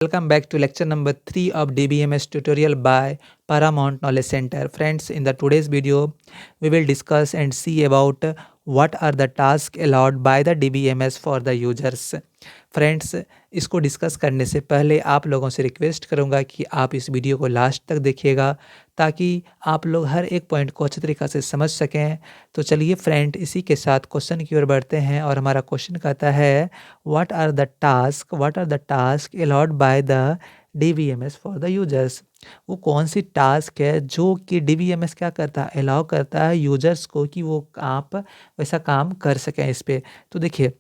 Welcome back to lecture number 3 of DBMS tutorial by Paramount Knowledge Center. Friends, in the today's video, we will discuss and see about what are the tasks allowed by the DBMS for the users. Friends, इसको discuss करने से पहले आप लोगों से request करूंगा कि आप इस वीडियो को लास्ट तक देखिएगा ताकि आप लोग हर एक पॉइंट को अच्छी तरीक़ा से समझ सकें। तो चलिए फ्रेंड, इसी के साथ क्वेश्चन की ओर बढ़ते हैं और हमारा क्वेश्चन कहता है what are the task allowed by the DBMS for the users. वो कौन सी टास्क है जो कि DBMS क्या करता है, अलाउ करता है यूजर्स को कि वो आप वैसा काम कर सकें इस पे। तो देखिए,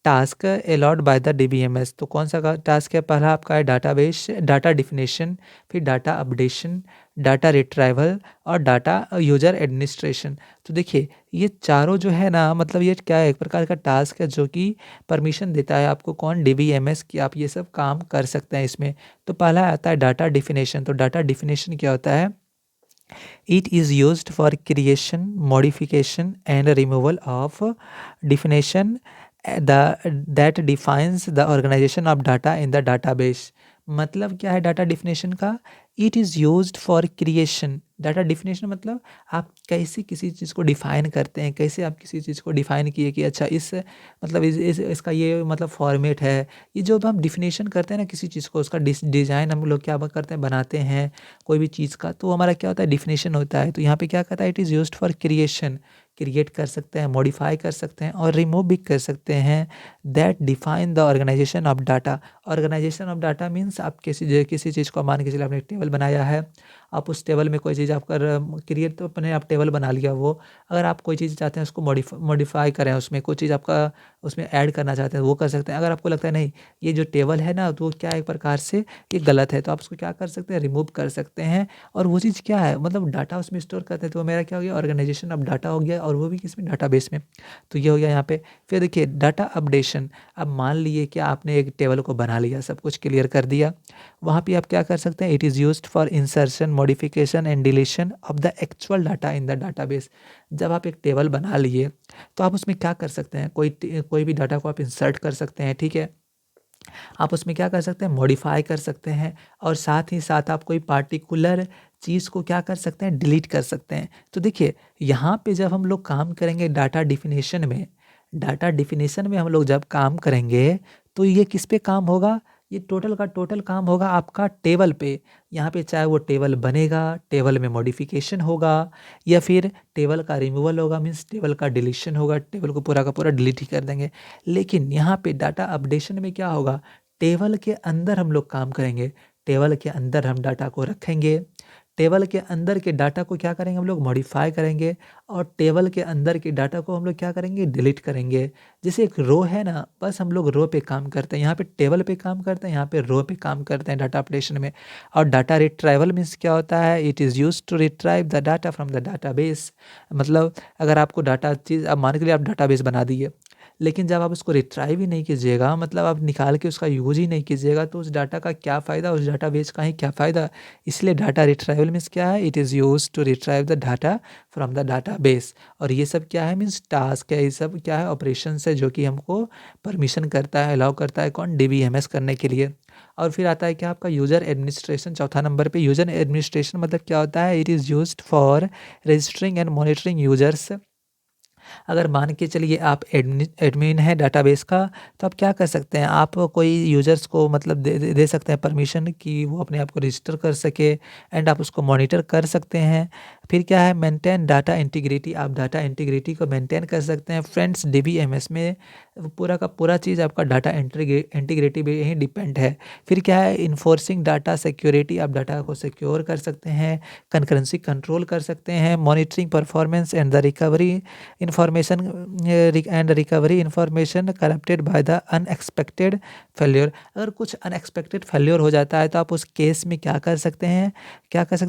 task allot by the DBMS, तो कौन सा टास्क है? पहला आपका है डाटाबेस डाटा डिफिनेशन, फिर डाटा अपडेशन, डाटा रिट्राइवल और डाटा यूजर एडमिनिस्ट्रेशन। तो देखिए, ये चारों जो है ना, मतलब ये क्या है, एक प्रकार का टास्क है जो कि परमिशन देता है आपको, कौन? DBMS, कि आप ये सब काम कर सकते हैं इसमें। तो पहला आता है डाटा डिफिनेशन। तो डाटा डिफिनेशन क्या होता है? It is used for creation, modification and removal of definition that defines the organization of data in the database। मतलब क्या है डाटा डिफिनेशन का? It is used for creation. Data definition मतलब आप कैसे किसी चीज़ को डिफ़ाइन करते हैं, कैसे आप किसी चीज़ को डिफ़ाइन किए कि अच्छा इस मतलब इसका ये मतलब फॉर्मेट है। ये जो हम डिफिनेशन करते हैं ना किसी चीज़ को, उसका डिज़ाइन हम लोग क्या करते हैं, बनाते हैं कोई भी चीज़ का, तो हमारा क्या होता है, डिफिनेशन होता है। तो यहाँ पे क्या कहता है, it is used for creation, create कर सकते हैं, मॉडिफाई कर सकते हैं और रिमूव भी कर सकते हैं। That define the organization of data. Organization of data means आप किसी चीज़ को, मान के चलिए आपने एक टेबल बनाया है, आप उस टेबल में कोई चीज़ आप क्रिएट, तो अपने आप टेबल बना लिया वो। अगर आप कोई चीज़ चाहते हैं उसको मॉडिफाई करें, उसमें कोई चीज़ आपका उसमें ऐड करना चाहते हैं वो कर सकते हैं। अगर आपको लगता है नहीं ये जो टेबल है ना, तो वो क्या है, एक प्रकार से ये गलत है, तो आप उसको क्या कर सकते हैं, रिमूव कर सकते हैं। और वो चीज़ क्या है, मतलब डाटा उसमें स्टोर करते हैं। तो मेरा क्या हो गया, ऑर्गेनाइजेशन ऑफ डाटा हो गया, और वो भी किसमें, डाटाबेस में। तो ये हो गया यहाँ पे। फिर देखिए डाटा अपडेशन। अब मान लीजिए कि आपने एक टेबल को बना लिया, सब कुछ क्लियर कर दिया, वहाँ पे आप क्या कर सकते हैं, it is used for insertion, modification and deletion of the actual data in the database. जब आप एक टेबल बना लिए तो आप उसमें क्या कर सकते हैं, कोई भी डाटा को आप इंसर्ट कर सकते हैं, ठीक है। आप उसमें क्या कर सकते हैं, मॉडिफाई कर सकते हैं, और साथ ही साथ आप कोई पार्टिकुलर चीज़ को क्या कर सकते हैं, डिलीट कर सकते हैं। तो देखिए, यहाँ पे जब हम लोग काम करेंगे डाटा डिफिनेशन में हम लोग जब काम करेंगे, तो ये किस पे काम होगा, ये टोटल का टोटल काम होगा आपका टेबल पे। यहाँ पे चाहे वो टेबल बनेगा, टेबल में मॉडिफिकेशन होगा, या फिर टेबल का रिमूवल होगा, मीन्स टेबल का डिलीशन होगा, टेबल को पूरा का पूरा डिलीट ही कर देंगे। लेकिन यहाँ पे डाटा अपडेशन में क्या होगा, टेबल के अंदर हम लोग काम करेंगे, टेबल के अंदर हम डाटा को रखेंगे, टेबल के अंदर के डाटा को क्या करेंगे, हम लोग मॉडिफाई करेंगे, और टेबल के अंदर के डाटा को हम लोग क्या करेंगे, डिलीट करेंगे। जैसे एक रो है ना, बस हम लोग रो पे काम करते हैं, यहाँ पे टेबल पे काम करते हैं, यहाँ पे रो पे काम करते हैं डाटा अपडेशन में। और डाटा रिट्राइवल मीन्स क्या होता है, it is used to retrieve the data from the database. मतलब अगर आपको डाटा चीज़, अब मान के लिए आप डाटाबेस बना दिए, लेकिन जब आप उसको रिट्राइव ही नहीं कीजिएगा, मतलब आप निकाल के उसका यूज ही नहीं कीजिएगा, तो उस डाटा का क्या फ़ायदा, उस डाटाबेस का ही क्या फ़ायदा। इसलिए डाटा रिट्राइवल मीन्स क्या है, it is used to retrieve the data from the database. और ये सब क्या है, मीन्स टास्क है, ये सब क्या है, ऑपरेशंस है, जो कि हमको परमिशन करता है, अलाउ करता है, कौन? DBMS करने के लिए। और फिर आता है क्या आपका, यूज़र एडमिनिस्ट्रेशन, चौथा नंबर पे। यूज़र एडमिनिस्ट्रेशन मतलब क्या होता है, it is used for registering and monitoring users. अगर मान के चलिए आप एडमिन है डाटाबेस का, तो आप क्या कर सकते हैं, आप कोई यूज़र्स को मतलब दे सकते हैं परमिशन कि वो अपने आप को रजिस्टर कर सके, एंड आप उसको मॉनिटर कर सकते हैं। फिर क्या है, मेंटेन डाटा इंटीग्रिटी, आप डाटा इंटीग्रिटी को मेंटेन कर सकते हैं। फ्रेंड्स, DBMS में पूरा का पूरा चीज़ आपका डाटा इंटीग्रिटी पे ही डिपेंड है। फिर क्या है, इन्फोर्सिंग डाटा सिक्योरिटी, आप डाटा को सिक्योर कर सकते हैं, कंकरेंसी कंट्रोल कर सकते हैं, monitoring performance and the recovery information and recovery information corrupted by the unexpected failure. अगर कुछ अनएक्सपेक्टेड फेल्योर हो जाता है, तो आप उस केस में क्या कर सकते हैं,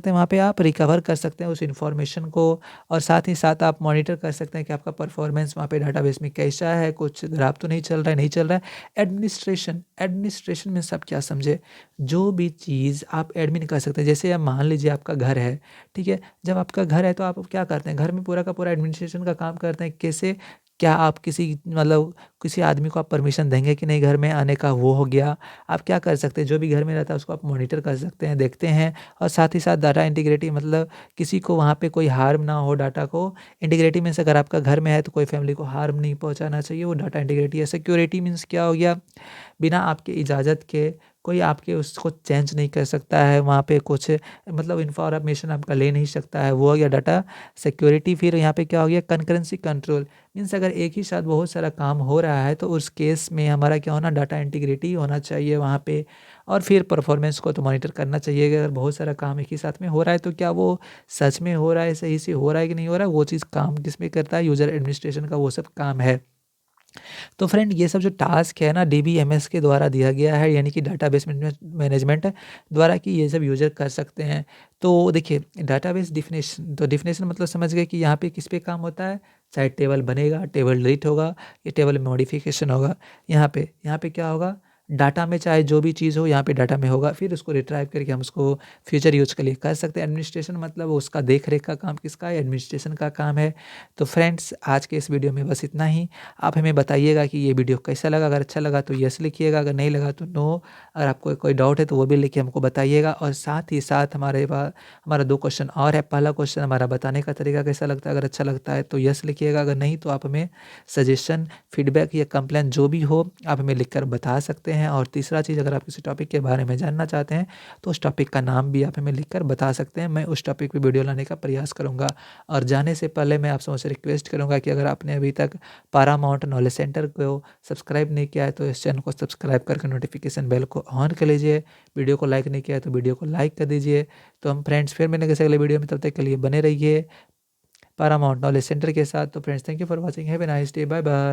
वहाँ पे आप रिकवर कर सकते हैं उस इन्फॉर्मेशन को, और साथ ही साथ आप मॉनिटर कर सकते हैं कि आपका परफॉर्मेंस वहाँ पे डाटाबेस में कैसा है, कुछ खराब तो नहीं चल रहा है। एडमिनिस्ट्रेशन में सब क्या समझे, जो भी चीज़ आप एडमिन कर सकते हैं। जैसे आप मान लीजिए आपका घर है, ठीक है, जब आपका घर है तो आप क्या करते हैं, घर में पूरा का पूरा एडमिनिस्ट्रेशन का काम करते हैं। कैसे क्या आप किसी मतलब किसी आदमी को आप परमिशन देंगे कि नहीं घर में आने का, वो हो गया। आप क्या कर सकते हैं, जो भी घर में रहता है उसको आप मॉनिटर कर सकते हैं, देखते हैं। और साथ ही साथ डाटा इंटीग्रिटी मतलब किसी को वहाँ पे कोई हार्म ना हो डाटा को। इंटीग्रिटी मीन्स अगर आपका घर में है तो कोई फैमिली को हार्म नहीं पहुँचाना चाहिए, वो डाटा इंटीग्रिटी है। सिक्योरिटी मीन्स क्या हो गया, बिना आपके इजाज़त के कोई आपके उसको चेंज नहीं कर सकता है, वहाँ पे कुछ मतलब इन्फॉर्मेशन आपका ले नहीं सकता है, वो हो गया डाटा सिक्योरिटी। फिर यहाँ पे क्या हो गया, कंकरेंसी कंट्रोल मीन्स अगर एक ही साथ बहुत सारा काम हो रहा है तो उस केस में हमारा क्या होना, डाटा इंटीग्रिटी होना चाहिए वहाँ पे। और फिर परफॉर्मेंस को तो मॉनिटर करना चाहिए कि अगर बहुत सारा काम एक ही साथ में हो रहा है तो क्या वो सच में हो रहा है, सही से हो रहा है कि नहीं हो रहा है, वो चीज़ काम किस में करता है, यूज़र एडमिनिस्ट्रेशन का वो सब काम है। तो फ्रेंड ये सब जो टास्क है ना डीबीएमएस के द्वारा दिया गया है, यानी कि डाटाबेस मैनेजमेंट द्वारा कि ये सब यूजर कर सकते हैं। तो देखिए डाटाबेस डिफिनेशन, तो डिफिनेशन मतलब समझ गए कि यहाँ पे किस पे काम होता है, चाहे टेबल बनेगा, टेबल डिलीट होगा, या टेबल में मॉडिफिकेशन होगा। यहाँ पे क्या होगा, डाटा में चाहे जो भी चीज़ हो यहाँ पे डाटा में होगा, फिर उसको रिट्राइव करके हम उसको फ्यूचर यूज के लिए कर सकते हैं। एडमिनिस्ट्रेशन मतलब उसका देख रेख का काम किसका है, एडमिनिस्ट्रेशन का काम है। तो फ्रेंड्स आज के इस वीडियो में बस इतना ही। आप हमें बताइएगा कि ये वीडियो कैसा लगा, अगर अच्छा लगा तो यस लिखिएगा, अगर नहीं लगा तो नो। अगर आपको कोई डाउट है तो वो भी लिख के हमको बताइएगा। और साथ ही साथ हमारे पास हमारा 2 क्वेश्चन और है। पहला क्वेश्चन हमारा बताने का तरीका कैसा लगता है, अगर अच्छा लगता है तो यस लिखिएगा, अगर नहीं तो आप हमें सजेशन, फीडबैक या कंप्लेन जो भी हो आप हमें लिखकर बता सकते हैं। और तीसरा चीज़, अगर आप किसी टॉपिक के बारे में जानना चाहते हैं तो उस टॉपिक का नाम भी आप हमें लिखकर बता सकते हैं, मैं उस टॉपिक पे वीडियो लाने का प्रयास करूँगा। और जाने से पहले मैं आप सबसे रिक्वेस्ट करूँगा कि अगर आपने अभी तक पारामाउंट नॉलेज सेंटर को सब्सक्राइब नहीं किया है तो इस चैनल को सब्सक्राइब करके नोटिफिकेशन बेल को ऑन कर लीजिए। वीडियो को लाइक नहीं किया है तो वीडियो को लाइक कर दीजिए। तो हम फ्रेंड्स फिर मिलेंगे किसी अगले वीडियो में, तब तक के लिए बने रहिए पारामाउंट नॉलेज सेंटर के साथ। तो friends thank you for watching, have a nice day, bye bye.